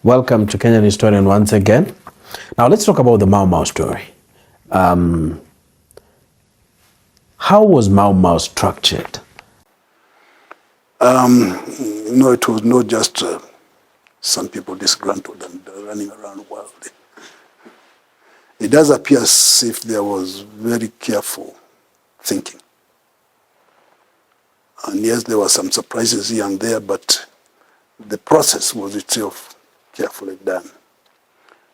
Welcome to Kenyan Historian once again. Now let's talk about the Mau Mau story. How was Mau Mau structured? It was not just some people disgruntled and running around wildly. It does appear as if there was very careful thinking. And yes, there were some surprises here and there, but the process was itself carefully done.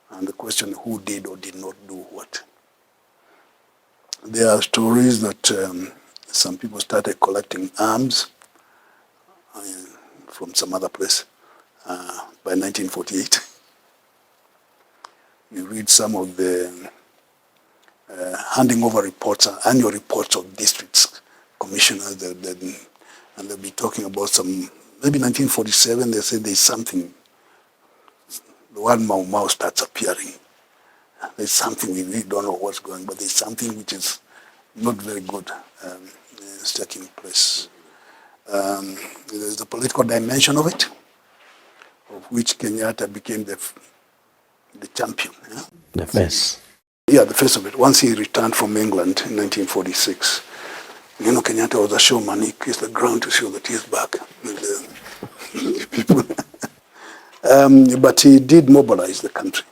And the question, who did or did not do what? There are stories that some people started collecting arms from some other place by 1948. You read some of the handing over reports, annual reports of districts, commissioners, and they'll be talking about some, maybe 1947, they say there's something, the word Mau Mau starts appearing. There's something, we really don't know what's going, but there's something which is not very good is taking place. There's the political dimension of it, of which Kenyatta became the champion. Yeah? The face. Yeah, the face of it. Once he returned from England in 1946, Kenyatta was a showman. He kissed the ground to show that he's back. People. But he did mobilize the country.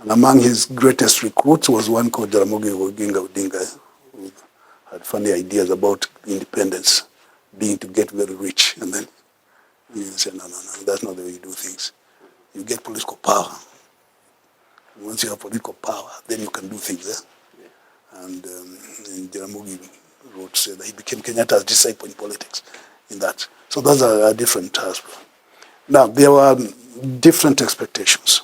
And among his greatest recruits was one called Jaramogi Oginga Odinga, who had funny ideas about independence, being to get very rich. And then he said, no, that's not the way you do things. You get political power. And once you have political power, then you can do things. And Jaramogi wrote, said that he became Kenyatta's disciple in politics in that. So those are a different task. Now, there were different expectations.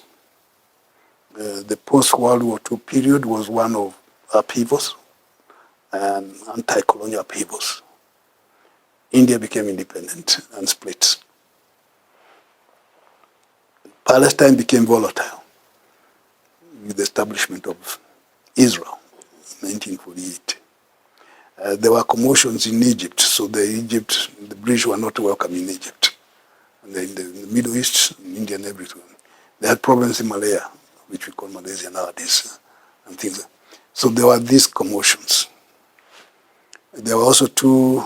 The post-World War II period was one of upheavals and anti-colonial upheavals. India became independent and split. Palestine became volatile with the establishment of Israel in 1948. There were commotions in Egypt, so the British were not welcome in Egypt. And in the Middle East, in India and everything. They had problems in Malaya, which we call Malaysia nowadays, and things. So there were these commotions. There were also two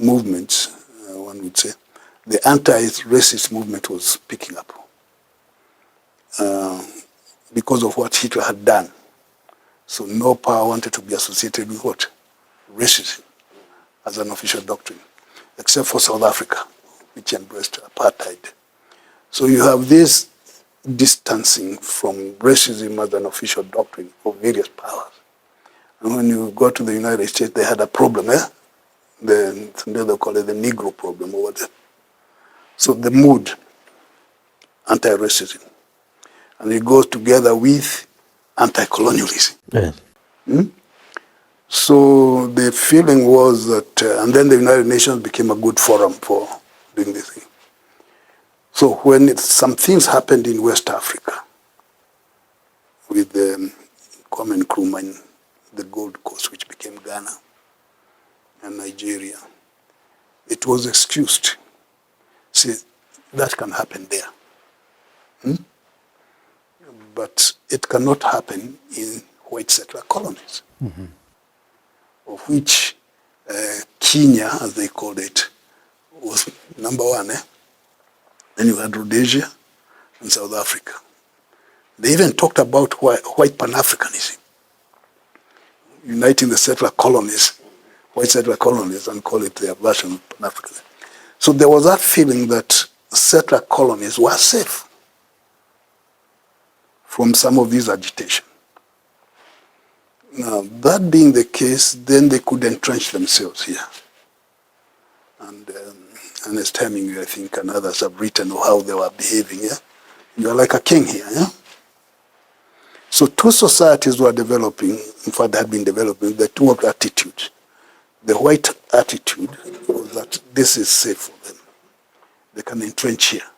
movements, one would say. The anti-racist movement was picking up because of what Hitler had done. So no power wanted to be associated with what? Racism as an official doctrine, except for South Africa, which embraced apartheid. So you have this distancing from racism as an official doctrine of various powers. And when you go to the United States, they had a problem, they call it the Negro problem or whatever. So the mood, anti-racism, and it goes together with anti-colonialism. Yes. So the feeling was that, and then the United Nations became a good forum for doing this thing. So when some things happened in West Africa with the Kwame Nkrumah in the Gold Coast, which became Ghana, and Nigeria, it was excused. See, that can happen there. But it cannot happen in white settler colonies, of which Kenya, as they called it, was number one. Then you had Rhodesia and South Africa. They even talked about white Pan-Africanism, uniting the settler colonies, white settler colonies, and call it their version of Pan-Africanism. So there was that feeling that settler colonies were safe from some of these agitation. Now, that being the case, then they could entrench themselves here. And Ernest Hemingway, I think, and others have written how they were behaving. Yeah? You are like a king here. Yeah? So two societies were developing, in fact, had been developing, the two attitudes. The white attitude was that this is safe for them. They can entrench here.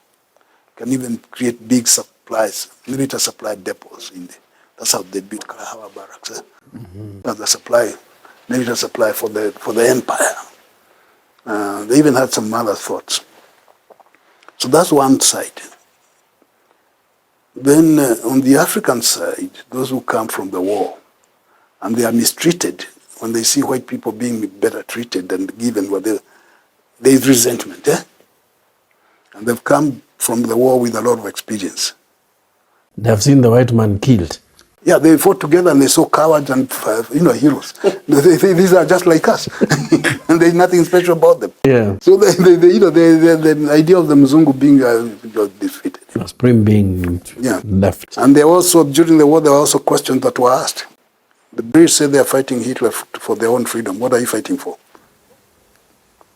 Can even create big supplies, military supply depots in there. That's how they built Karahawa barracks. That's the supply, military supply for the empire. They even had some other thoughts. So that's one side. Then on the African side, those who come from the war, and they are mistreated, when they see white people being better treated and given what there is resentment, eh? And they've come from the war with a lot of experience. They've seen the white man killed. Yeah, they fought together and they saw cowards and heroes. These are just like us, and there's nothing special about them. Yeah. So the idea of the Mzungu being defeated. Supreme being left. And they also, during the war, there were also questions that were asked. The British said they are fighting Hitler for their own freedom. What are you fighting for?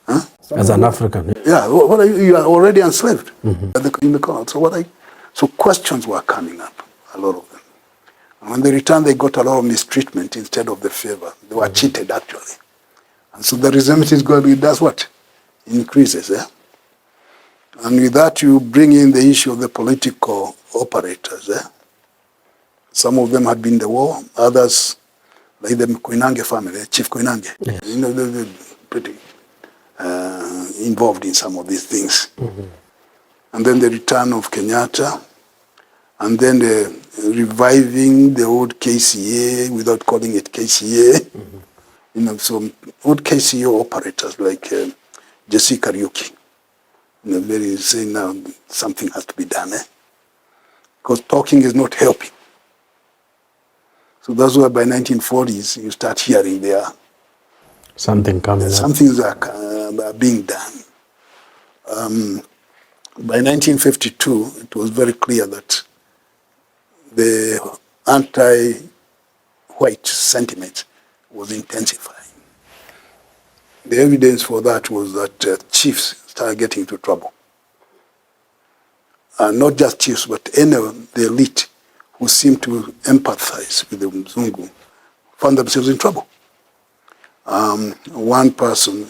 Huh? As an African. Yeah, what are you? You are already enslaved in the colony. So what are you? So questions were coming up, a lot of them. And when they returned, they got a lot of mistreatment instead of the favor. They were cheated, actually. And so the resentment is going, it does what? Increases, eh? And with that, you bring in the issue of the political operators, eh? Some of them had been in the war, others, like the Koinange family, Chief Koinange. Yes. They're pretty involved in some of these things. And then the return of Kenyatta, and then the reviving the old KCA without calling it KCA. Some old KCA operators like Jesse Kariuki. Very saying now something has to be done, eh? Because talking is not helping. So that's why by 1940s you start hearing there something coming up. Some things are being done. By 1952, it was very clear that the anti-white sentiment was intensifying. The evidence for that was that chiefs started getting into trouble. Not just chiefs, but the elite who seemed to empathize with the Mzungu found themselves in trouble. One person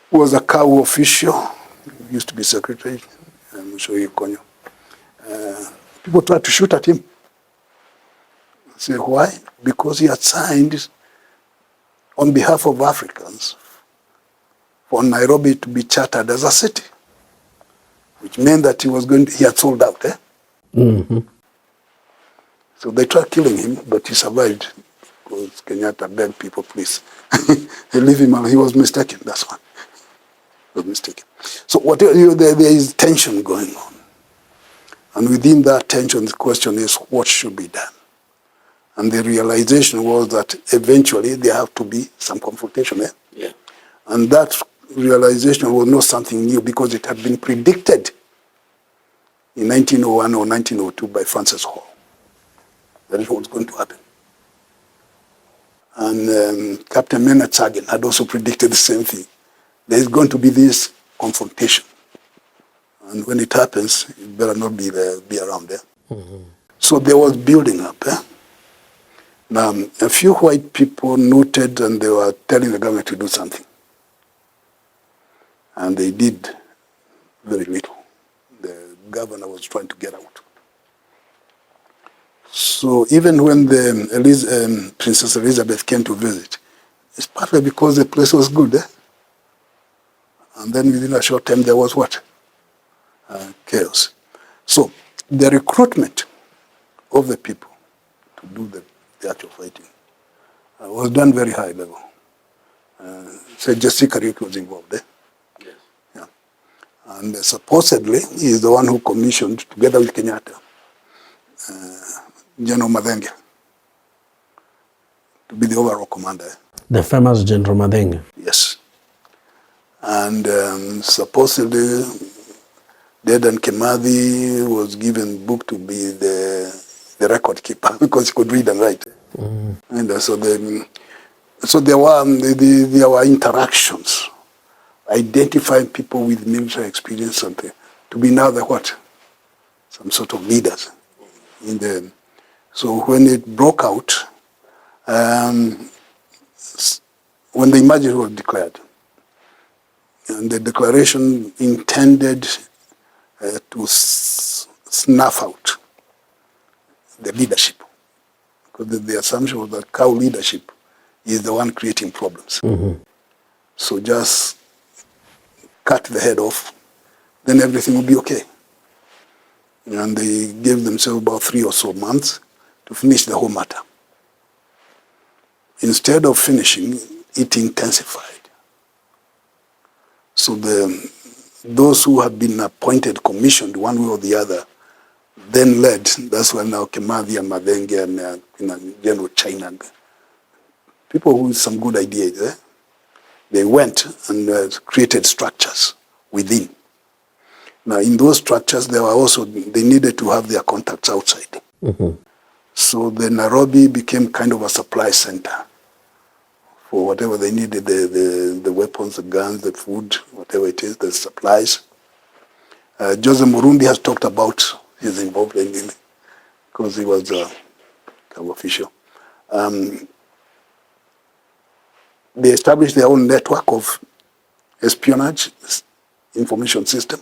who was a Kau official, used to be secretary, I'm sure you Konyo. People tried to shoot at him. Say why? Because he had signed on behalf of Africans for Nairobi to be chartered as a city, which meant that he had sold out. So they tried killing him, but he survived because Kenyatta begged people, please, leave him alone. He was mistaken, that's one. He was mistaken. So there is tension going on. And within that tension, the question is, what should be done? And the realization was that eventually there have to be some confrontation there. Yeah. And that realization was not something new because it had been predicted in 1901 or 1902 by Francis Hall. That is what was going to happen. And Captain Maynard Sagan had also predicted the same thing. There is going to be this confrontation. And when it happens, you better not be around there. So there was building up. Now, a few white people noted and they were telling the government to do something. And they did very little. The governor was trying to get out. So even when Princess Elizabeth came to visit, it's partly because the place was good. And then within a short time there was what? Chaos. So the recruitment of the people to do the actual fighting was done very high level. Jesse Kariuki was involved there. Yes. Yeah. And supposedly he is the one who commissioned, together with Kenyatta, General Madenge to be the overall commander. The famous General Madenge. Yes. And supposedly Dedan Kimathi was given book to be the record keeper because he could read and write. And so there were interactions, identifying people with military experience something to be now the what? Some sort of leaders in the. So when it broke out, when the emergency was declared, and the declaration intended to snuff out the leadership, because the assumption was that cow leadership is the one creating problems. So just cut the head off, then everything will be okay. And they gave themselves about 3 or so months to finish the whole matter. Instead of finishing, it intensified. So those who had been appointed, commissioned one way or the other, then led. That's why now Kimathi and Madenge and General China, people with some good ideas, they went and created structures within. Now, in those structures, they needed to have their contacts outside. Mm-hmm. So the Nairobi became kind of a supply center for whatever they needed, the weapons, the guns, the food, whatever it is, the supplies. Joseph Murundi has talked about his involvement in it because he was a kind of official. They established their own network of espionage information system.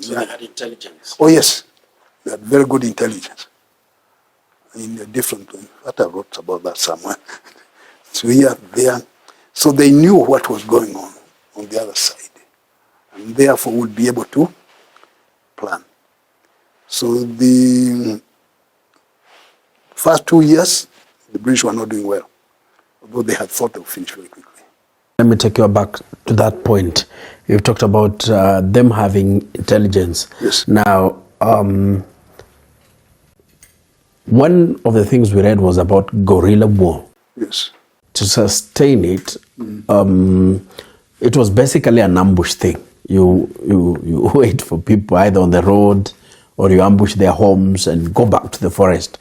So they had intelligence? Oh, yes. They had very good intelligence. In a different way. I wrote about that somewhere. So here, there. So they knew what was going on the other side. And therefore would be able to plan. So the first 2 years, the British were not doing well, although they had thought they would finish very quickly. Let me take you back to that point. You've talked about them having intelligence. Yes. Now, one of the things we read was about guerrilla war. Yes. To sustain it, it was basically an ambush thing. You wait for people either on the road or you ambush their homes and go back to the forest.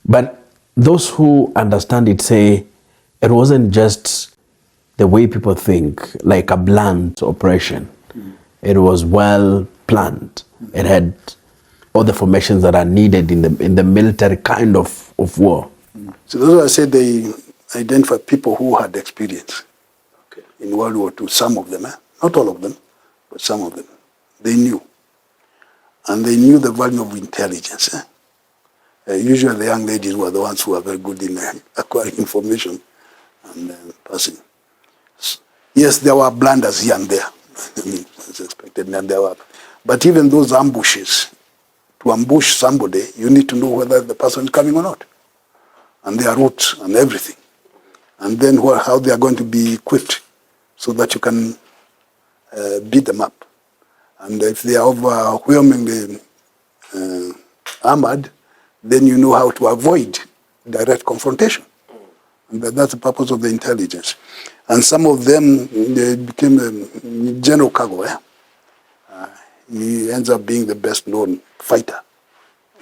But those who understand it say it wasn't just the way people think, like a blunt operation. It was well planned. It had all the formations that are needed in the military kind of war. So that's why I said they identified people who had experience in World War II. Some of them, not all of them, but some of them. They knew. And they knew the value of intelligence. Usually the young ladies were the ones who were very good in acquiring information and passing. Yes, there were blunders here and there. I mean, as expected, and there were. But even those ambushes, to ambush somebody, you need to know whether the person is coming or not, and their route and everything, and then how they are going to be equipped, so that you can beat them up. And if they are overwhelmingly armored, then you know how to avoid direct confrontation. And that's the purpose of the intelligence. And some of them, they became General Kago. He ends up being the best known fighter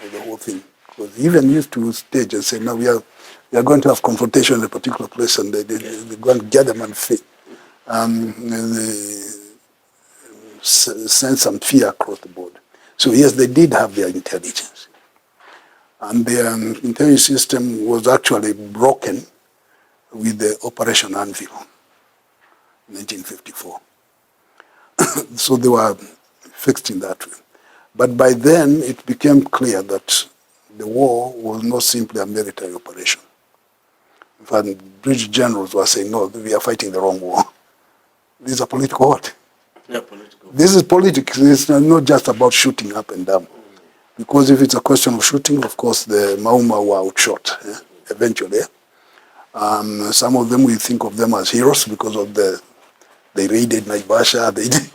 of the whole thing. Because he even used to stage and say, now we are going to have confrontation in a particular place, and they go and get them and fight. Send some fear across the board. So yes, they did have their intelligence. And their intelligence system was actually broken with the Operation Unveiled, 1954. So they were fixed in that way. But by then, it became clear that the war was not simply a military operation. In fact, British generals were saying, no, we are fighting the wrong war. This is a political war. Yeah, political. This is politics. It's not just about shooting up and down. Because if it's a question of shooting, of course, the Mauma were outshot eventually. Some of them, we think of them as heroes because of they raided Naivasha, they did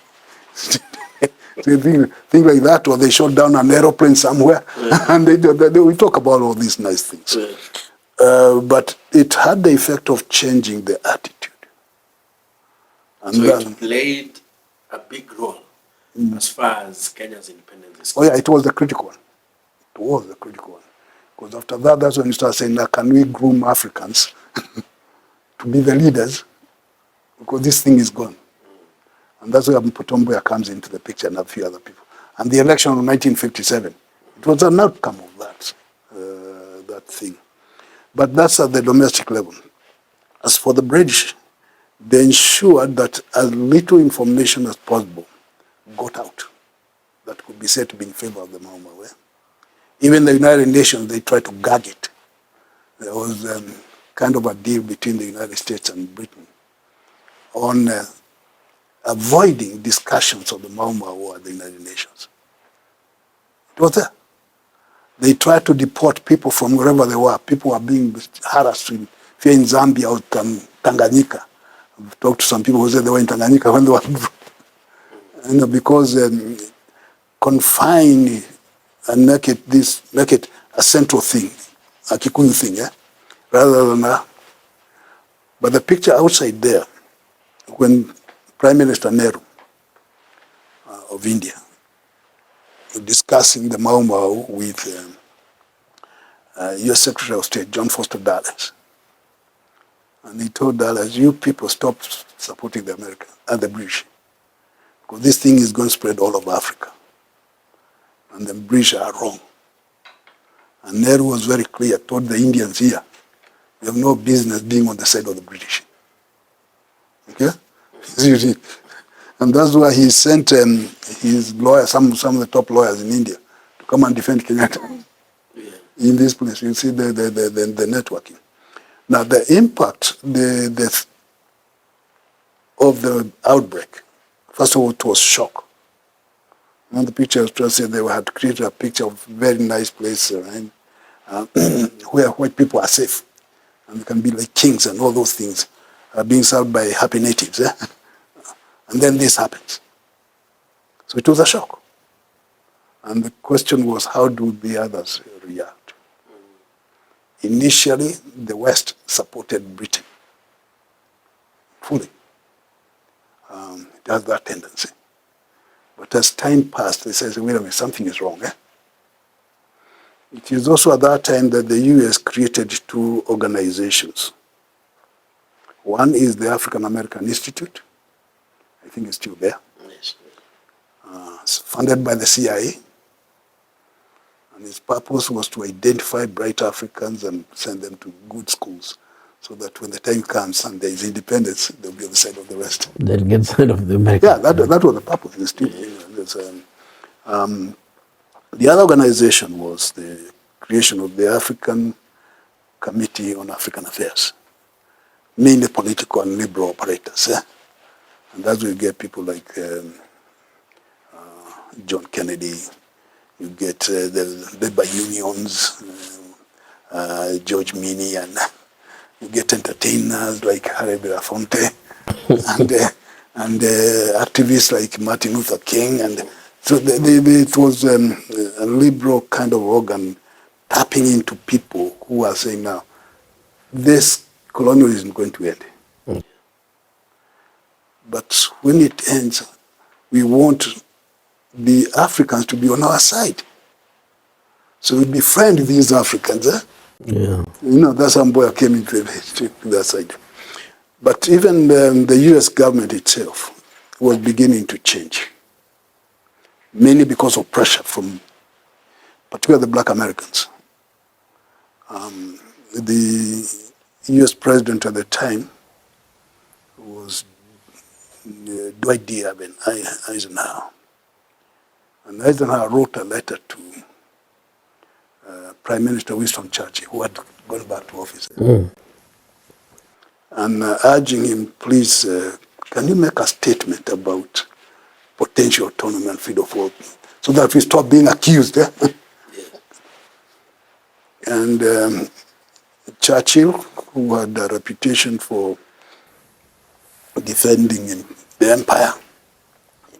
things like that, or they shot down an aeroplane somewhere, and we talk about all these nice things. But it had the effect of changing the attitude. And so it played a big role as far as Kenya's independence is concerned. Oh yeah, it was the critical one. It was the critical one. Because after that, that's when you start saying, now, can we groom Africans to be the leaders? Because this thing is gone. And that's where Mpotomboya comes into the picture and a few other people. And the election of 1957, it was an outcome of that thing. But that's at the domestic level. As for the British, they ensured that as little information as possible got out that could be said to be in favor of the Mau Mau. Even the United Nations, they tried to gag it. There was kind of a deal between the United States and Britain on avoiding discussions of the Mau Mau War at the United Nations. It was there. They tried to deport people from wherever they were. People were being harassed in Zambia or Tanganyika. I've talked to some people who said they were in Tanganyika when they were, because confine and make it a central thing, a Kikuyu thing, rather than a. But the picture outside there, when Prime Minister Nehru of India discussing the Mau Mau with U.S. Secretary of State John Foster Dulles, and he told Dulles, "You people stop supporting the Americans and the British, because this thing is going to spread all over Africa, and the British are wrong." And Nehru was very clear, told the Indians here, "You have no business being on the side of the British." Okay? And that's why he sent his lawyers, some of the top lawyers in India, to come and defend Kenyatta in this place. You see the networking. Now the impact of the outbreak, first of all, it was shock. And the picture was said they had created a picture of a very nice place where white people are safe and they can be like kings and all those things are being served by happy natives. And then this happens. So it was a shock. And the question was, how do the others react? Initially, the West supported Britain fully. It has that tendency. But as time passed, they said, wait a minute, something is wrong. It is also at that time that the US created two organizations. One is the African American Institute. I think it's still there. Yes. It's funded by the CIA. And its purpose was to identify bright Africans and send them to good schools so that when the time comes and there is independence, they'll be on the side of the West. They'll get side of the Americans. Yeah, that was the purpose. It's still, the other organization was the creation of the African Committee on African Affairs, mainly political and liberal operators. And that's where you get people like John Kennedy, you get the labor unions, George Minnie, and you get entertainers like Harry Belafonte, and activists like Martin Luther King. And so it was a liberal kind of organ tapping into people who are saying, now, this colonialism isn't going to end. But when it ends, we want the Africans to be on our side. So we befriend these Africans. Yeah. That's how Mboya came into that side. But even the US government itself was beginning to change, mainly because of pressure from particularly the black Americans. The US president at the time was Dwight D. Eisenhower. And Eisenhower wrote a letter to Prime Minister Winston Churchill, who had gone back to office, and urging him, please, can you make a statement about potential autonomy and freedom for so that we stop being accused? And Churchill, who had a reputation for defending the empire,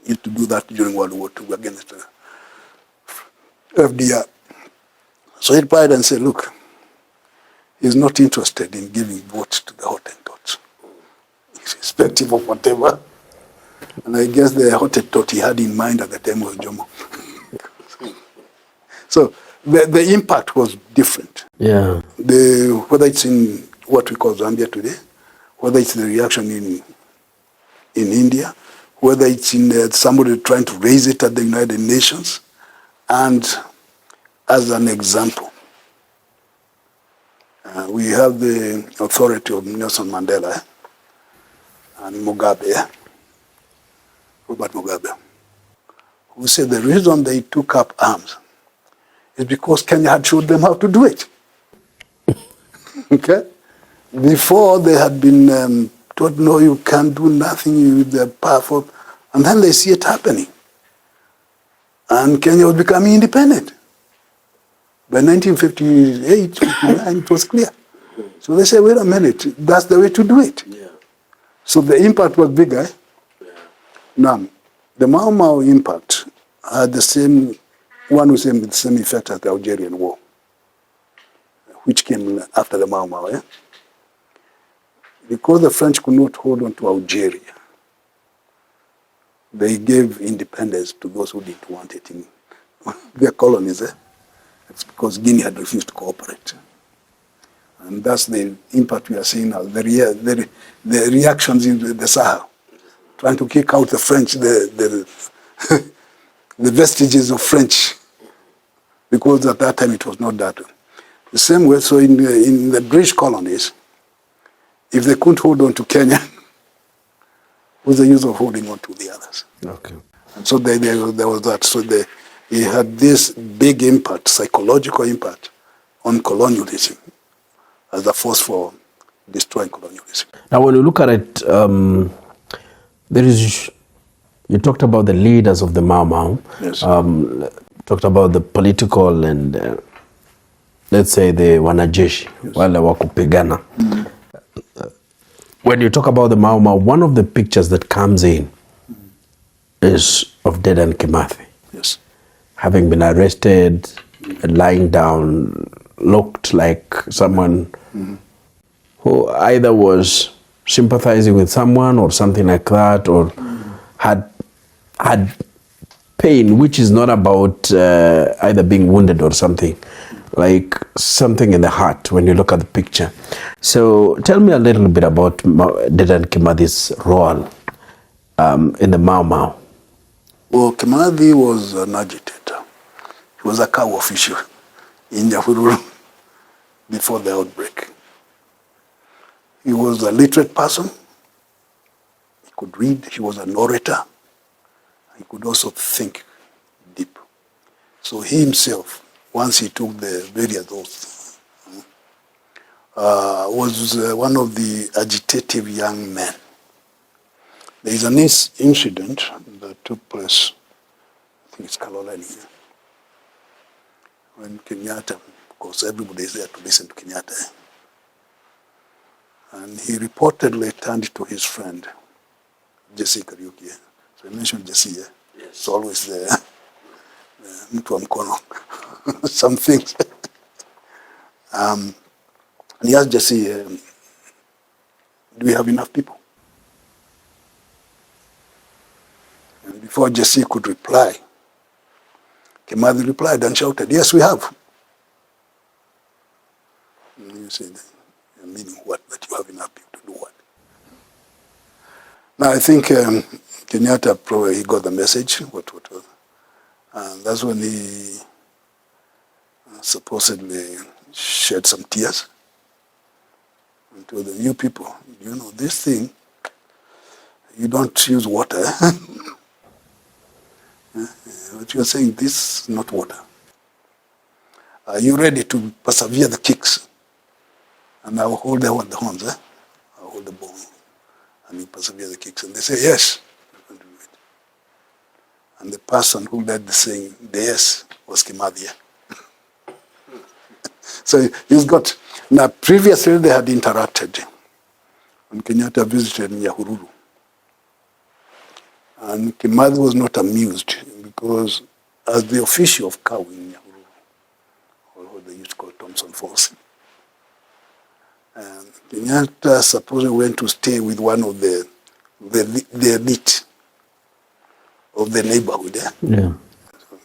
used to do that during World War II against FDR. So he replied and said, look, he's not interested in giving votes to the Hottentots, irrespective of whatever. And I guess the Hottentot he had in mind at the time was Jomo. So the impact was different. Yeah. Whether it's in what we call Zambia today, whether it's the reaction in India, whether it's in somebody trying to raise it at the United Nations. And as an example, we have the authority of Nelson Mandela and Mugabe, Robert Mugabe, who said the reason they took up arms is because Kenya had showed them how to do it. Okay? Before they had been told, no, you can't do nothing, they're powerful. And then they see it happening. And Kenya was becoming independent. By 1958, 59, it was clear. So they said, wait a minute, that's the way to do it. Yeah. So the impact was bigger. Yeah. Now, the Mau Mau impact had the same effect as the Algerian War, which came after the Mau Mau. Yeah? Because the French could not hold on to Algeria, they gave independence to those who didn't want it in their colonies. It's because Guinea had refused to cooperate. And that's the impact we are seeing now, the reactions in the Sahel, trying to kick out the French, the vestiges of French, because at that time it was not that. The same way, so in the British colonies, if they couldn't hold on to Kenya, what's the use of holding on to the others? Okay. And so there was that. So it had this big impact, psychological impact, on colonialism as a force for destroying colonialism. Now, when you look at it, you talked about the leaders of the Mau Mau. Yes. Talked about the political and, let's say, the wanajeshi, wale wa kupigana. When you talk about the Mau Mau, one of the pictures that comes in is of Dedan Kimathi. Yes. Having been arrested, lying down, looked like someone who either was sympathizing with someone or something like that, or had pain, which is not about either being wounded or something, like something in the heart when you look at the picture. So tell me a little bit about Dedan Kimathi's role in the Mau Mau. Well, Kimathi was an agitator. He was a cow official in Nyahururu before the outbreak. He was a literate person. He could read. He was an orator. He could also think deep. So he himself, once he took the various oaths, was one of the agitative young men. There is an incident that took place, I think it's colonial, when Kenyatta, of course everybody is there to listen to Kenyatta, and he reportedly turned to his friend, Jesse Kariuki. So I mentioned Jesse, yes. It's always there, mtu wa mkono, some things. And he asked Jesse, do we have enough people? And before Jesse could reply, Kimathi replied and shouted, yes, we have. And you said, meaning what? That you have enough people to do what? Now I think Kenyatta probably he got the message, what. And that's when he supposedly shed some tears and told them, you people, you know, this thing, you don't use water. What you're saying, this is not water. Are you ready to persevere the kicks? And I will hold the horns, I will hold the bone, and you persevere the kicks. And they say, yes. And the person who led the saying, the yes, was Kimathi. So he's got, now previously they had interacted when Kenyatta visited Nyahururu. And Kimathi was not amused because as the official of cow in Nyahururu, or what they used to call Thompson Falls, and Kenyatta supposedly went to stay with one of the elite of the neighborhood. Yeah. So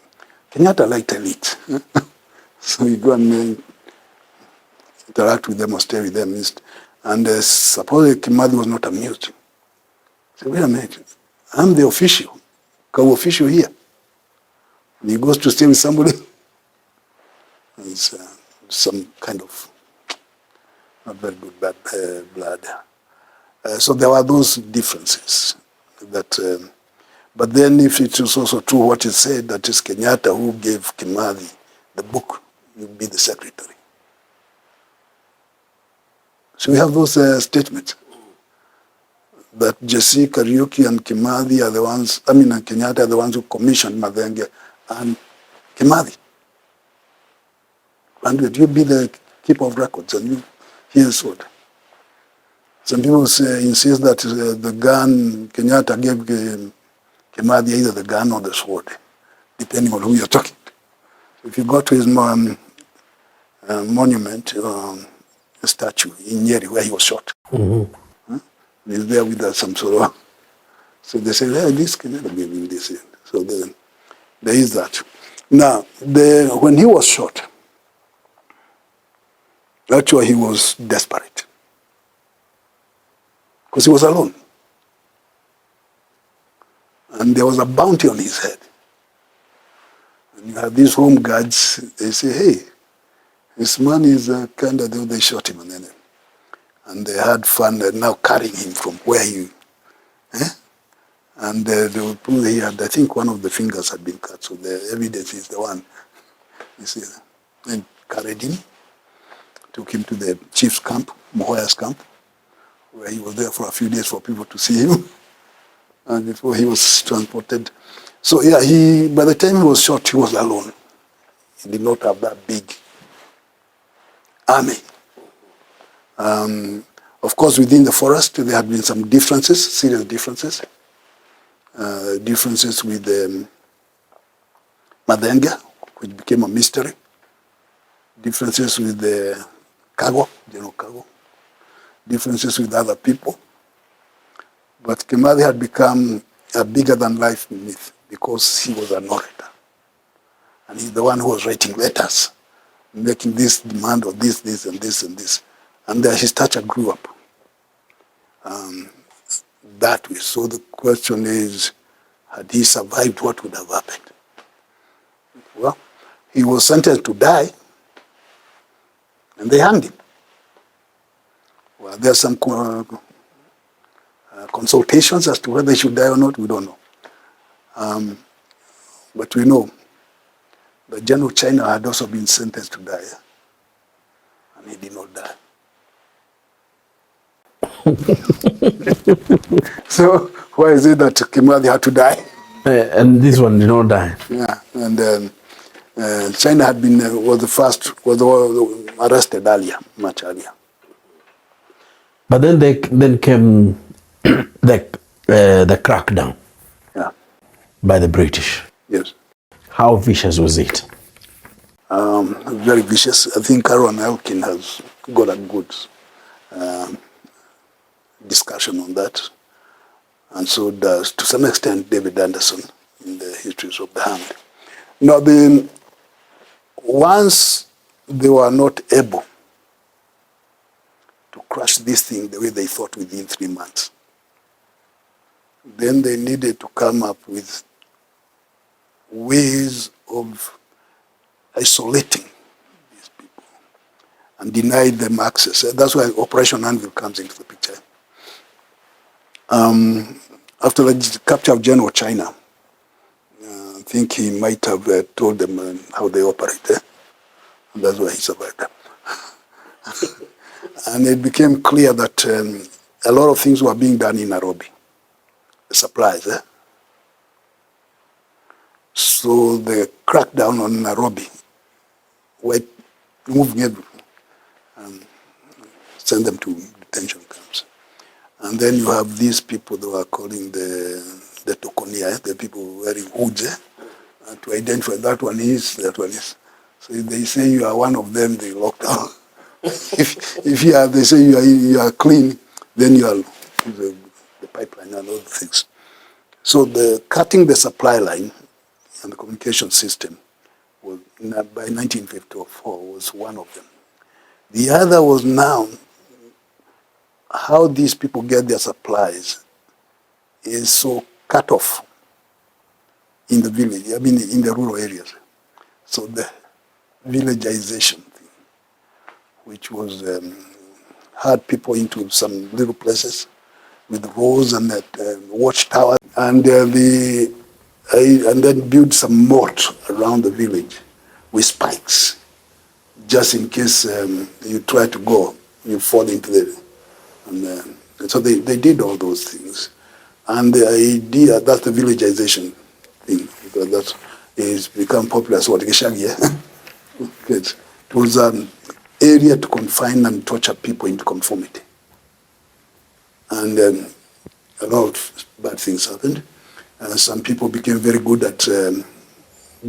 Kenyatta liked elite. So you go and interact with them or stay with them. And supposedly Kimathi was not amused. He said, wait a minute, I'm the official, co-official here. And he goes to stay with somebody. And it's some kind of not very good bad blood. So there were those differences. That, but then if it is also true what is said, that is Kenyatta who gave Kimathi the book, will be the secretary. So we have those statements. that Jesse, Kariuki, and Kimathi are the ones, and Kenyatta are the ones who commissioned Mathenge and Kimathi. And would you be the keeper of records? And you, here's what. Some people insist that the gun, Kenyatta gave Kimathi either the gun or the sword, depending on who you're talking to. If you go to his monument, a statue in Nyeri where he was shot, he's there with some sort of. So they say, hey, this Kenyatta gave him this. So there is that. Now, when he was shot, actually he was desperate. Because he was alone. And there was a bounty on his head. And you have these home guards, they say, hey, this man is kind of, they shot him. And they had fun now carrying him from where he, and they were put here, I think one of the fingers had been cut, so the evidence is the one. You see, and carried him, took him to the chief's camp, Mohoya's camp, where he was there for a few days for people to see him, and before he was transported. So yeah, by the time he was shot, he was alone. He did not have that big army. Of course, within the forest, there had been some differences, serious differences. Differences with Mathenge, which became a mystery. Differences with the General Kago. Differences with other people. But Kimathi had become a bigger-than-life myth because he was an orator. And he's the one who was writing letters, making this demand of this, this, and this, and this. And his stature grew up that way. So the question is, had he survived, what would have happened? Well, he was sentenced to die, and they hanged him. Well, there's some consultations as to whether he should die or not, we don't know. But we know that General China had also been sentenced to die, and he did not die. So why is it that Kimathi had to die? And this one did not die. Yeah, and China had been was arrested earlier, much earlier. But then came the crackdown. Yeah. By the British. Yes. How vicious was it? Very vicious. I think Aaron Elkin has got a good discussion on that, and so does, to some extent, David Anderson in the Histories of the Hand. Now, once they were not able to crush this thing the way they thought within 3 months, then they needed to come up with ways of isolating these people and deny them access. That's why Operation Unveiled comes into the picture. After the capture of General China, I think he might have told them how they operate, and that's why he survived them. And it became clear that a lot of things were being done in Nairobi, the supplies. So the crackdown on Nairobi, moving everything, and send them to detention camps. And then you have these people that were calling the tokonia, the people wearing hoods, to identify that one is, that one is. So if they say you are one of them, they lock down. if they say you are clean, then you are the pipeline and all the things. So cutting the supply line and the communication system was, by 1954 was one of them. The other was now how these people get their supplies is so cut off in the village, in the rural areas. So the villagization thing, which was had people into some little places with roads and watchtowers, and then build some moat around the village with spikes, just in case you try to go, you fall into the So they did all those things. And the idea, that's the villagization thing, because that is become popular. So what it was an area to confine and torture people into conformity. And a lot of bad things happened. Some people became very good at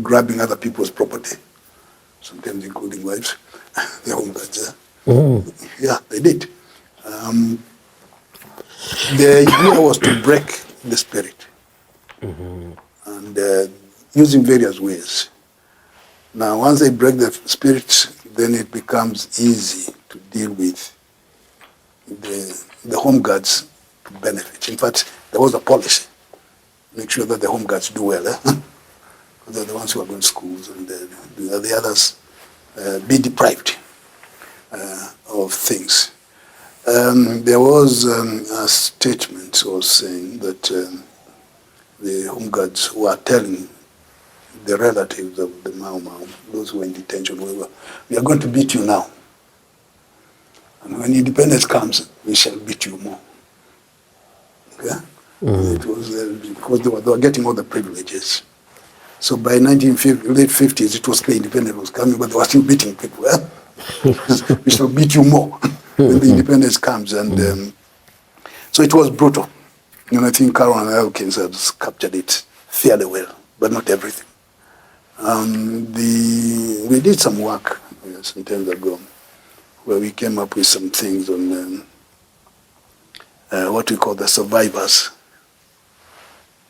grabbing other people's property, sometimes including wives. Their home guards. Yeah, they did. The idea was to break the spirit, and using various ways. Now, once they break the spirit, then it becomes easy to deal with the home guards to benefit. In fact, there was a policy: make sure that the home guards do well, because they're the ones who are going to schools, and the others be deprived of things. There was a statement was saying that the home guards were telling the relatives of the Mau Mau, those who were in detention, we are going to beat you now. And when independence comes, we shall beat you more. Okay? It was because they were getting all the privileges. So by late 50s, it was clear independence was coming, but they were still beating people. We shall beat you more when the independence comes. And so it was brutal. And I think Carol and Elkins has captured it fairly well, but not everything. We did some work some time ago where we came up with some things on what we call the survivors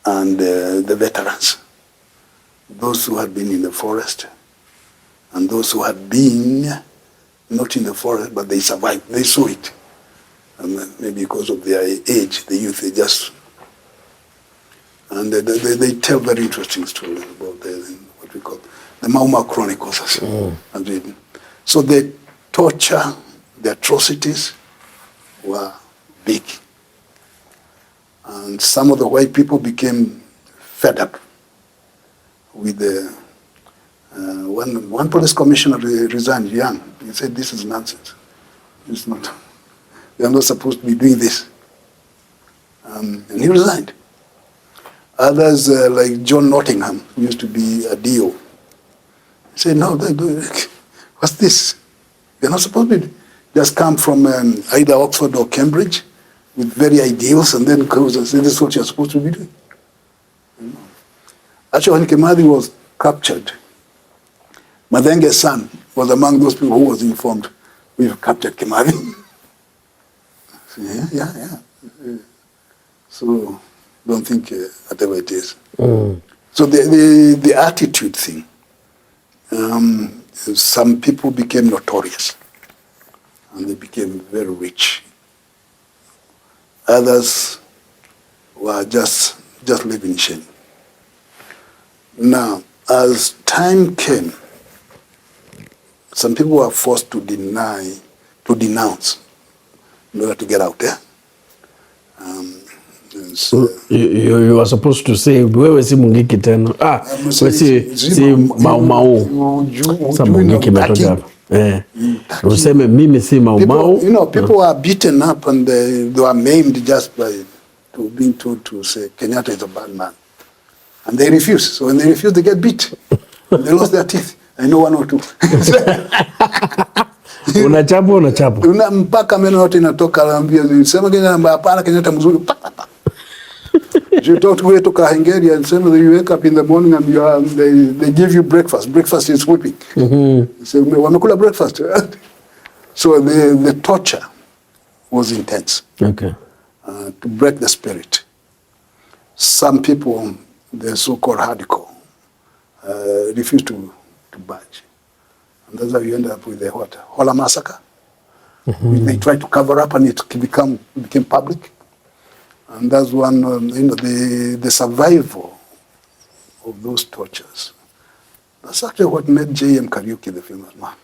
and the veterans. Those who had been in the forest and those who had been not in the forest, but they survived. They saw it. And maybe because of their age, the youth, they just... And they tell very interesting stories about what we call the Mau Mau Chronicles. So the torture, the atrocities were big. And some of the white people became fed up with the... one police commissioner resigned young. He said, this is nonsense. It's not. We are not supposed to be doing this. And he resigned. Others, like John Nottingham, who used to be a DO, he said, no, what's this? You're not supposed to just come from either Oxford or Cambridge with very ideals and then goes and say, this is what you're supposed to be doing. You know? Actually, when Kimathi was captured, Madenge's son was among those people who was informed, we've captured Kimathi. Yeah. So don't think whatever it is. So the attitude thing, some people became notorious and they became very rich. Others were just living in shame. Now, as time came, some people were forced to denounce in order to get out there. So you are supposed to say, wewe si Mungiki tena. Si Mau Mau. Sa Mungiki metoka hapa. Useme mimi si Mau Mau. You know, people were beaten up and they were maimed just by being told to say Kenyatta is a bad man. And they refused. So when they refused, they get beat. They lost their teeth. I know one or two. Unachapwa. Mpaka meno yote inatoka, anambia sema Kenyatta hapana, Kenyatta mzuri. You talk to to Kahengeri and say you wake up in the morning and they give you breakfast. Breakfast is whipping. So wamekula breakfast. So the torture was intense. Okay. To break the spirit. Some people, the so-called hardcore, refused to budge. And that's how you end up with the what? Hola massacre. They tried to cover up and it became public. And that's one, the survival of those tortures. That's actually what made J.M. Kariuki the famous man.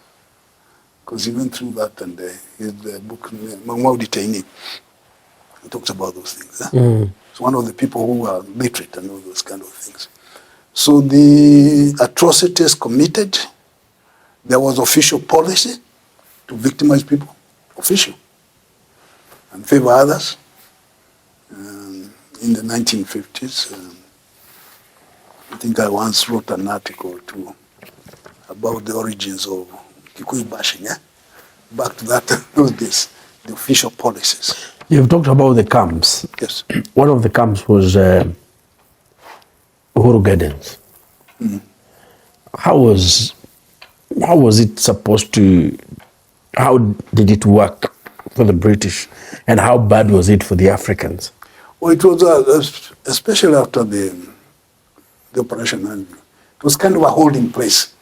Because he went through that and his book, Mau Mau Detainee, he talks about those things. It's one of the people who were literate and all those kind of things. So the atrocities committed, there was official policy to victimize people, official, and favor others. in the 1950s. I think I once wrote an article too about the origins of Kikuyu bashing, back to that those days, the official policies. You've talked about the camps. Yes. One of the camps was Uhuru Gardens. How was it supposed to, how did it work for the British, and how bad was it for the Africans? Well, it was, especially after the operation, Unveiled, it was kind of a holding place.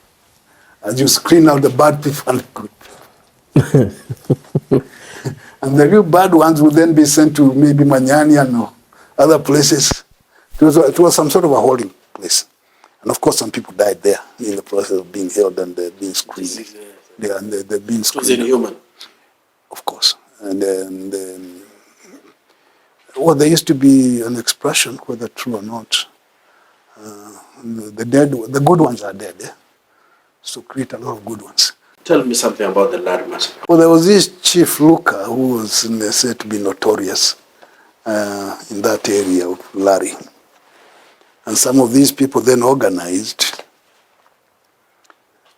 As you screen out the bad people and the good people. And the real bad ones would then be sent to maybe Manyani or other places. It was some sort of a holding place. And of course, some people died there in the process of being held and being screened. They're being screened. Was inhuman? Of course. And then, well, there used to be an expression, whether true or not. The good ones are dead. So create a lot of good ones. Tell me something about the Lari massacre. Well, there was this Chief Luka who was said to be notorious in that area of Lari. And some of these people then organized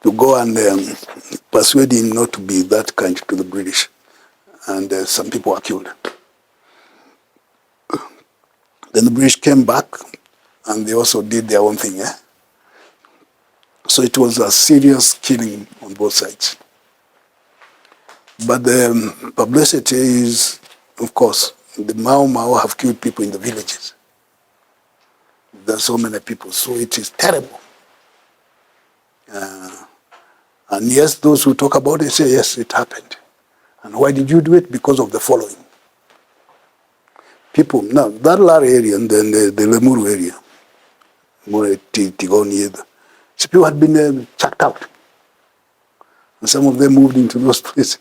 to go and persuade him not to be that kind to the British. And some people were killed. Then the British came back and they also did their own thing. So it was a serious killing on both sides. But the publicity is, of course, the Mau Mau have killed people in the villages. There are so many people, so it is terrible. And yes, those who talk about it say, yes, it happened. And why did you do it? Because of the following. People, now, that Lari area and then the Lemuru area, Tigoni, so people had been chucked out. And some of them moved into those places.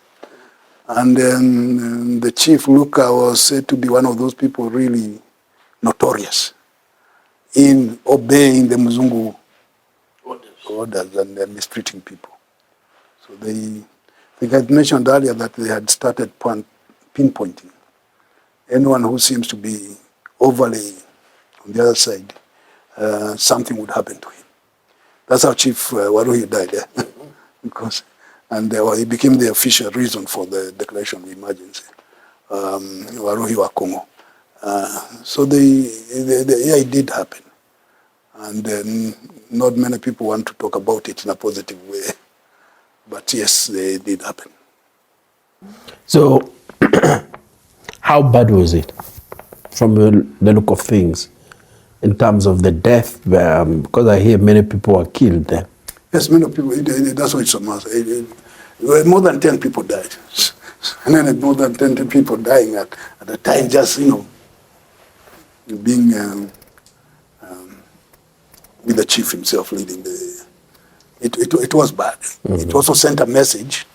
And then the Chief Luka was said to be one of those people really notorious in obeying the Mzungu orders and mistreating people. So I think I mentioned earlier that they had started pinpointing anyone who seems to be overly on the other side, something would happen to him. That's how Chief Waruhi died, because, and he became the official reason for the declaration of emergency, Waruhi wa Congo. So it did happen. And not many people want to talk about it in a positive way. But yes, they did happen. So, how bad was it from the look of things in terms of the death? Because I hear many people were killed there. Yes, many people, that's why it's a mass. More than 10 people died. And then more than 10 people dying at the time, just, being with the chief himself leading the... It was bad. Mm-hmm. It also sent a message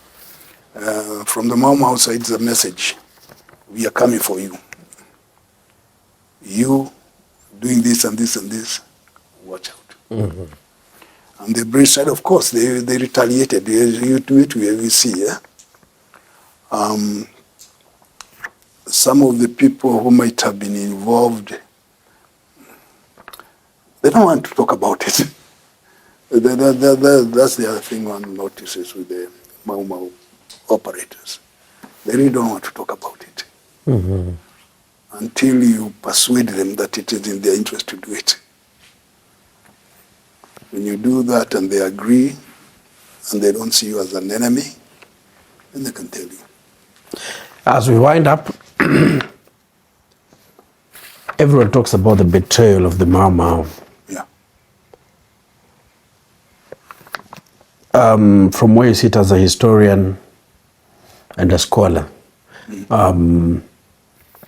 from the Mau Mau side, the message, we are coming for you. You doing this and this and this, watch out. Mm-hmm. And the British side, of course, they retaliated. You do it, we see. Some of the people who might have been involved, they don't want to talk about it. That's the other thing one notices with the Mau Mau operators. They really don't want to talk about it. Mm-hmm. Until you persuade them that it is in their interest to do it. When you do that and they agree and they don't see you as an enemy, then they can tell you. As we wind up, everyone talks about the betrayal of the Mau Mau. Yeah. From where you sit as a historian and a scholar,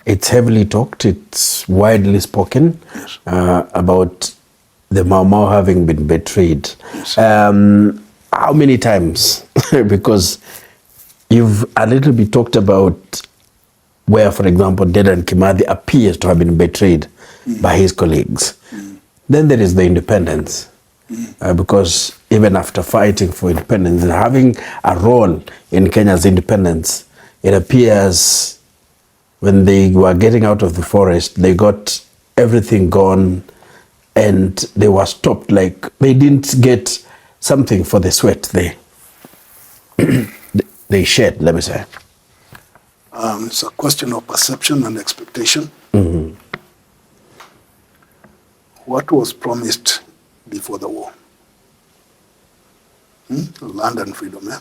it's heavily talked, it's widely spoken, yes, about the Mau Mau having been betrayed. Yes. How many times? Because you've a little bit talked about where, for example, Dedan Kimathi appears to have been betrayed by his colleagues. Then there is the independence. Because even after fighting for independence and having a role in Kenya's independence, it appears when they were getting out of the forest, they got everything gone, and they were stopped. Like they didn't get something for the sweat they shed. Let me say. It's a question of perception and expectation. What was promised before the war? Land and freedom, eh?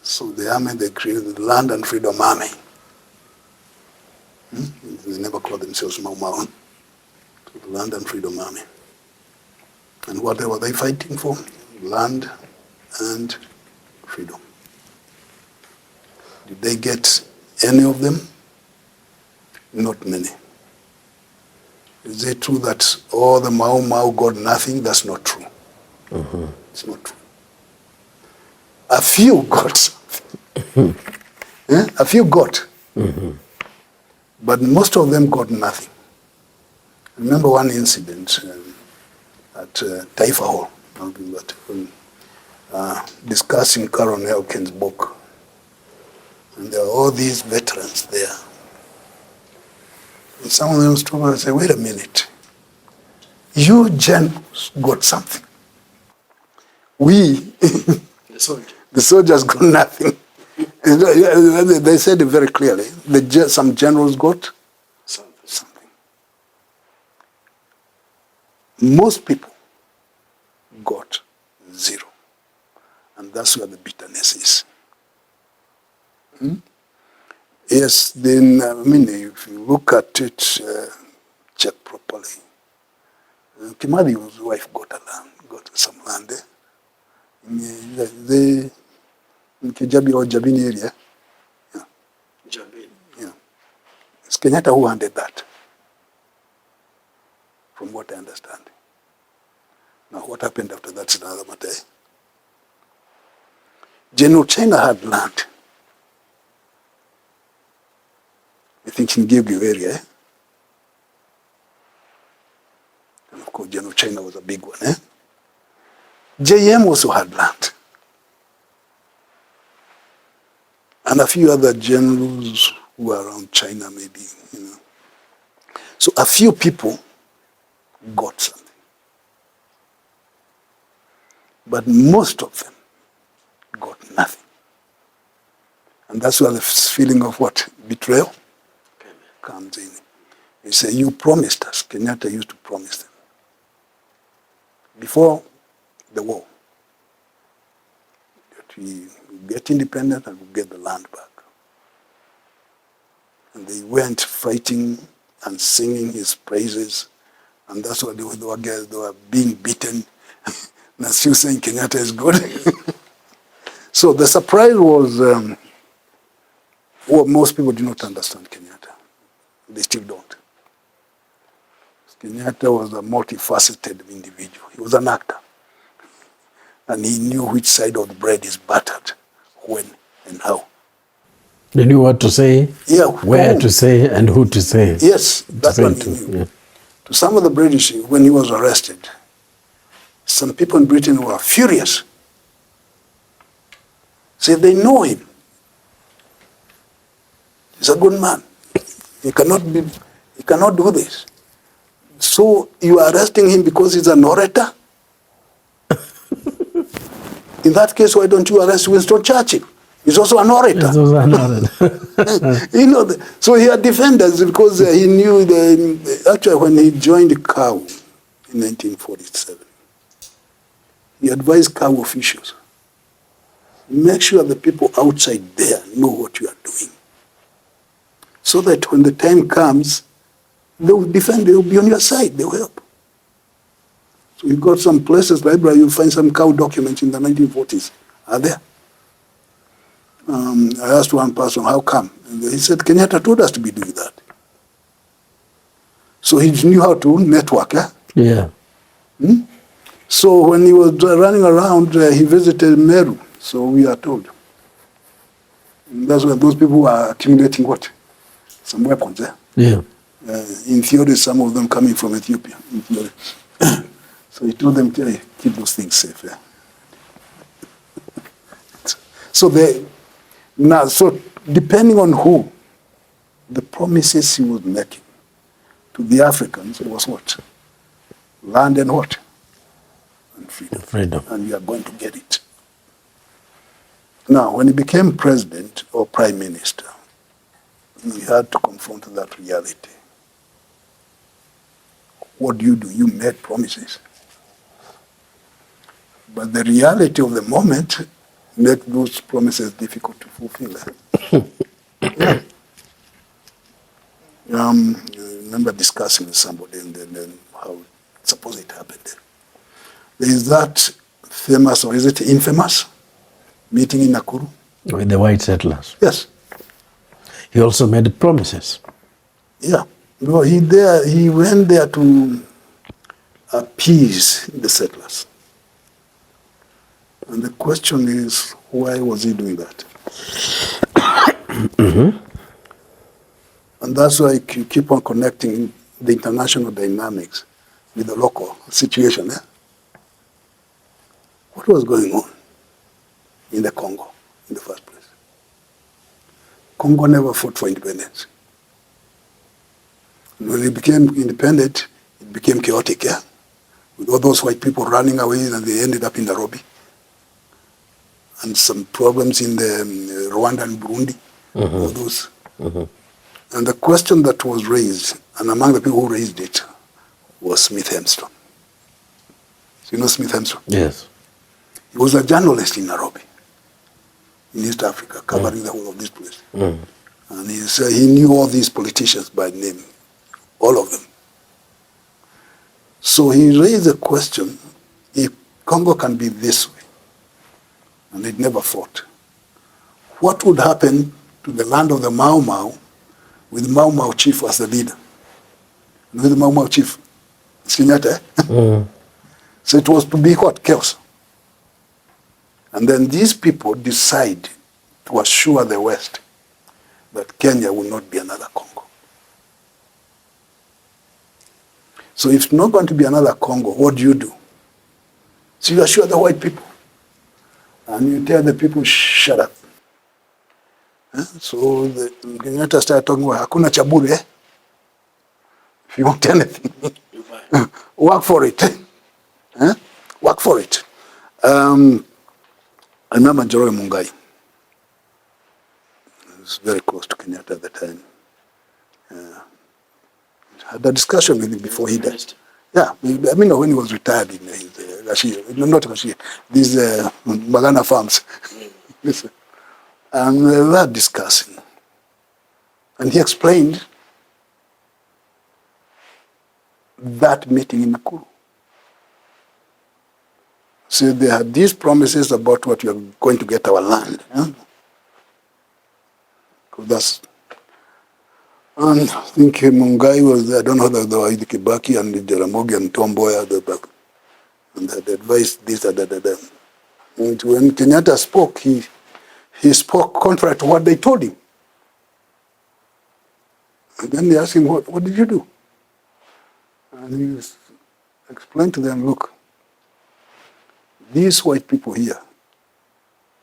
So the army, they created the Land and Freedom Army. They never called themselves Mau Mau. The Land and Freedom Army. And what were they fighting for? Land and freedom. Did they get any of them? Not many. Is it true that all the Mau Mau got nothing? That's not true. It's not true. A few got something. A few got. But most of them got nothing. I remember one incident at Taifa Hall, discussing Colonial Ken's book. And there were all these veterans there. And some of them stood up and said, wait a minute. You generals got something. We, the soldiers got nothing. They said it very clearly. Some generals got something. Most people got zero. And that's where the bitterness is. Yes, then, if you look at it, check properly. Kimadi's wife got some land there. In Kijabi or Jabin area. Yeah. Jabin. Yeah. It's Kenyatta who handed that, from what I understand. Now, what happened after that's another matter. General China had land. I think in Gilgil area. And of course, General China was a big one. JM also had land. And a few other generals who were around China, maybe, So a few people got something. But most of them got nothing. And that's where the feeling of what? Betrayal comes in. You say, you promised us. Kenyatta used to promise them. Before the war, that we get independent and we get the land back. And they went fighting and singing his praises. And that's what they were being beaten. And still saying Kenyatta is good. So the surprise was, most people do not understand Kenyatta. They still don't. Kenyatta was a multifaceted individual. He was an actor. And he knew which side of the bread is buttered, when and how. They knew what to say, where who? to say, and who to say. Yes, that one he knew. Yeah. To some of the British, when he was arrested, some people in Britain were furious. Say they know him. He's a good man. He cannot do this. So you are arresting him because he's an orator? In that case, why don't you arrest Winston Churchill? He's also an orator. He's also an orator. So he had defenders because he knew actually when he joined COW in 1947, he advised COW officials, make sure the people outside there know what you are doing. So that when the time comes, they will defend, they will be on your side, they will help. So you got some places, library, you'll find some COW documents in the 1940s. Are there? I asked one person, how come? And he said, Kenyatta told us to be doing that. So he knew how to network. Yeah. So when he was running around, he visited Meru, so we are told. And that's where those people are accumulating what? Some weapons. Yeah. In theory, some of them coming from Ethiopia. In theory. So he told them, keep those things safe. So depending on who, the promises he was making to to the Africans was what? Land and what? And freedom. Freedom. And we are going to get it. Now, when he became president or prime minister, he had to confront that reality. What do? You made promises. But the reality of the moment made those promises difficult to fulfill. Yeah. I remember discussing with somebody and then how, suppose it happened. There is that famous, or is it infamous, meeting in Nakuru? With the white settlers. Yes. He also made promises. Yeah. Well, he went there to appease the settlers. And the question is, why was he doing that? Mm-hmm. And that's why you keep on connecting the international dynamics with the local situation. What was going on in the Congo in the first place? Congo never fought for independence. When it became independent, it became chaotic, with all those white people running away, and they ended up in Nairobi. And some problems in the Rwanda and Burundi, all those. And the question that was raised, and among the people who raised it, was Smith Armstrong. So you know Smith Armstrong? Yes. He was a journalist in Nairobi, in East Africa, covering the whole of this place. And he knew all these politicians by name, all of them. So he raised the question, if Congo can be this way, and it never fought, what would happen to the land of the Mau Mau with Mau Mau chief as the leader? And with the Mau Mau chief, Kenyatta. So it was to be what? Chaos. And then these people decide to assure the West that Kenya will not be another Congo. So if it's not going to be another Congo, what do? So you assure the white people. And you tell the people, shut up. So the Kenyatta started talking about, hakuna chaburi, If you want anything, work for it. Work for it. I remember Njoroge Mungai. He was very close to Kenyatta at the time. Had a discussion with him before he died. Yeah, I mean when he was retired in his Rashid, not Rashid, these Magana farms. And they were discussing. And he explained that meeting in Nakuru. So they had these promises about what you are going to get our land. That's, and I think Mungai was there. I don't know whether they were Kibaki and Jaramogi and Tom Mboya at the back. And they advised this, and that. And when Kenyatta spoke, he spoke contrary to what they told him. And then they asked him, what did you do? And he explained to them, look, these white people here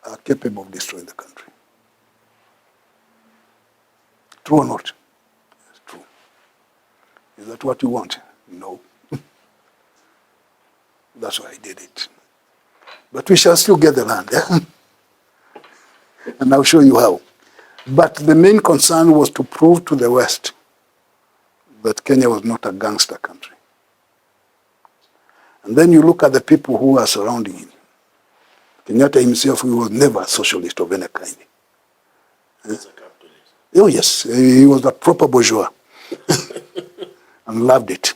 are capable of destroying the country. True or not? It's true. Is that what you want? No. That's why I did it. But we shall still get the land. And I'll show you how. But the main concern was to prove to the West that Kenya was not a gangster country. And then you look at the people who are surrounding him. Kenyatta himself, he was never a socialist of any kind. Oh yes, he was a proper bourgeois and loved it.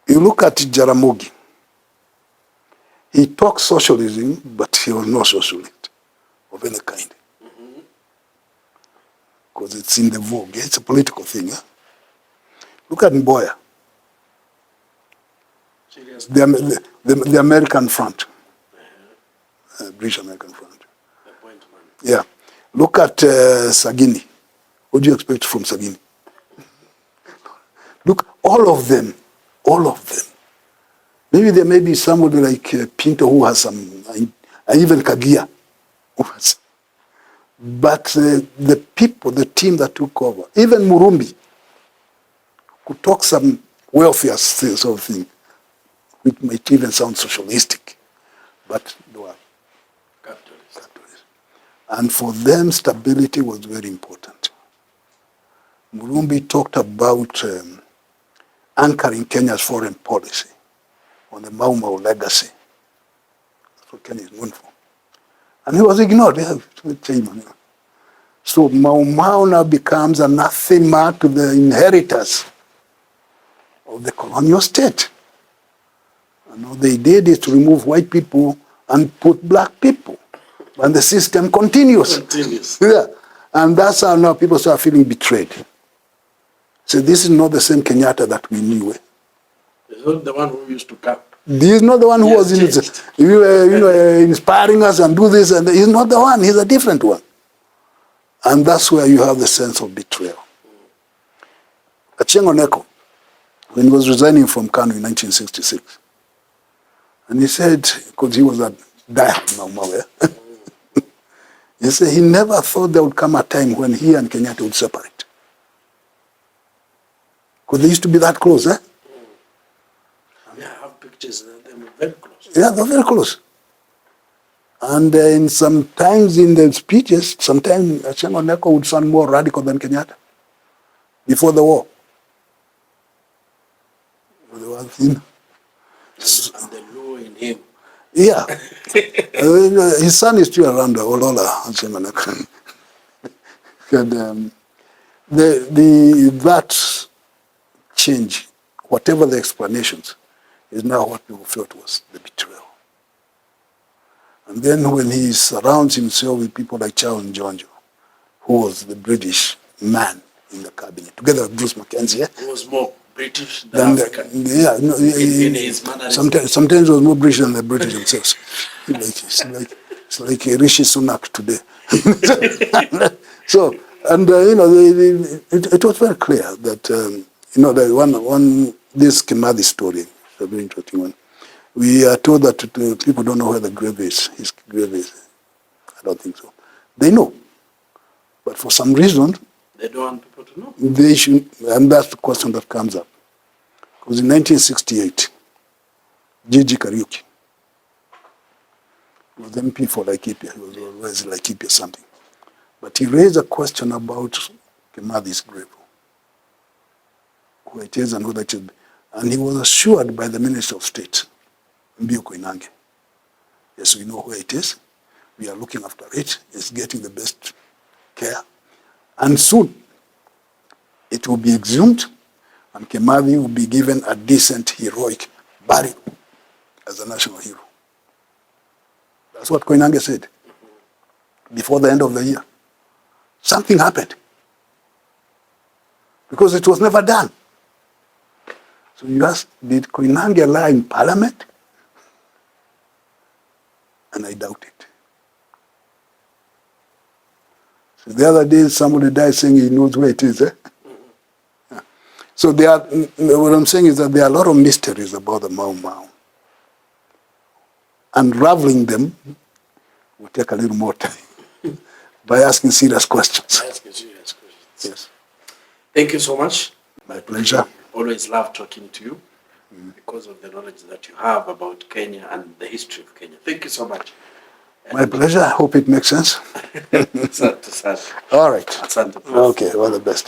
You look at Jaramogi. He talks socialism, but he was no socialist of any kind. Because it's in the vogue. It's a political thing. Look at Mboya. The American front. British American front. Yeah. Look at Sagini. What do you expect from Sagini? Look, all of them. Maybe there may be somebody like Pinto who has some, and even Kagia. But the people, the team that took over, even Murumbi, could talk some welfare sort of thing, which might even sound socialistic, but they were capitalists. And for them, stability was very important. Murumbi talked about anchoring Kenya's foreign policy on the Mau Mau legacy. That's what Kenya is known for. And he was ignored. So Mau Mau now becomes anathema to the inheritors of the colonial state. And all they did is to remove white people and put black people. And the system continues. Yeah. And that's how now people start feeling betrayed. So this is not the same Kenyatta that we knew. He's not the one who used to come. This is not the one who was inspiring us and do this. And he's not the one. He's a different one. And that's where you have the sense of betrayal. Achieng' Oneko, when he was resigning from KANU in 1966, and he said, because he was a diehard Mau Mau, he said he never thought there would come a time when he and Kenyatta would separate. Because they used to be that close, eh? Yeah, I have pictures, they were very close. Yeah, they're very close. And sometimes in the speeches, sometimes Achieng' Oneko would sound more radical than Kenyatta before the war. And the law in him. Yeah. His son is still around, Olola Achieng' Oneko. And that change, whatever the explanations, is now what people felt was the betrayal. And then when he surrounds himself with people like Charles Njonjo, who was the British man in the cabinet, together with Bruce Mackenzie. He was more British than African. Yeah, no, in his mannerism. sometimes he was more British than the British themselves. It's like Rishi Sunak today. So, and it was very clear that that this Kimathi story, it's a very interesting one. We are told that people don't know where the grave is. His grave is. I don't think so. They know, but for some reason they don't want people to know. They should, and that's the question that comes up. Because in 1968, Gigi Kariuki was MP for Laikipia. He was always Laikipia something. But he raised a question about Kimathi's grave, who it is and who that is. And he was assured by the Minister of State, Mbio Koinange. Yes, we know where it is. We are looking after it. It's getting the best care. And soon, it will be exhumed, and Kimathi will be given a decent, heroic burial as a national hero. That's what Koinange said before the end of the year. Something happened because it was never done. So you ask, did Koinange lie in Parliament? And I doubt it. So the other day, somebody died saying he knows where it is. Yeah. So what I'm saying is that there are a lot of mysteries about the Mau Mau. Unraveling them will take a little more time by asking serious questions. Yes. Thank you so much. My pleasure. Always love talking to you because of the knowledge that you have about Kenya and the history of Kenya. Thank you so much. My pleasure. I hope it makes sense. Asante sana. All right. Asante. Okay, all the best.